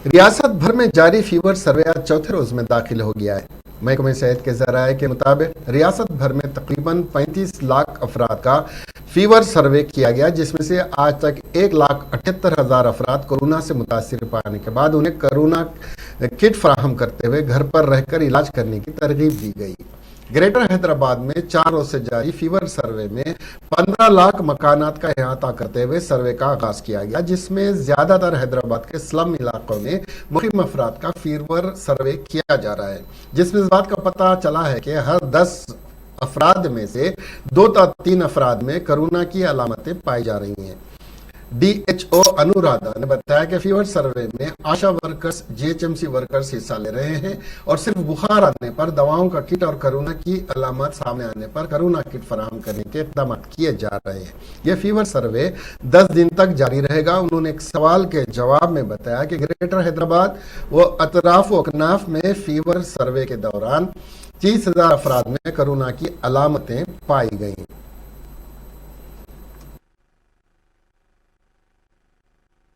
ریاست بھر میں جاری فیور سروے آج چوتھے روز میں داخل ہو گیا ہے۔ محکمہ صحت کے ذرائع کے مطابق ریاست بھر میں تقریباً 35 لاکھ افراد کا فیور سروے کیا گیا، جس میں سے آج تک 1,78,000 افراد کورونا سے متاثر پانے کے بعد انہیں کورونا کٹ فراہم کرتے ہوئے گھر پر رہ کر علاج کرنے کی ترغیب دی گئی۔ گریٹر حیدرآباد میں 4 روز سے جاری فیور سروے میں 15 لاکھ مکانات کا احاطہ کرتے ہوئے سروے کا آغاز کیا گیا، جس میں زیادہ تر حیدرآباد کے سلم علاقوں میں مقیم افراد کا فیور سروے کیا جا رہا ہے، جس میں اس بات کا پتہ چلا ہے کہ ہر 10 افراد میں سے 2 تا 3 افراد میں کورونا کی علامتیں پائی جا رہی ہیں۔ ڈی ایچ او انورادھا نے بتایا کہ فیور سروے میں Asha workers, G H M C workers حصہ لے رہے ہیں اور صرف بخار آنے پر دواؤں کا کٹ اور کورونا کی علامات سامنے آنے پر کورونا کٹ فراہم کرنے کے اقدامات کیے جا رہے ہیں۔ یہ فیور سروے 10 دن تک جاری رہے گا۔ انہوں نے ایک سوال کے جواب میں بتایا کہ گریٹر حیدرآباد و اطراف و اکناف میں فیور سروے کے دوران 30,000 افراد میں کورونا کی علامتیں پائی گئیں۔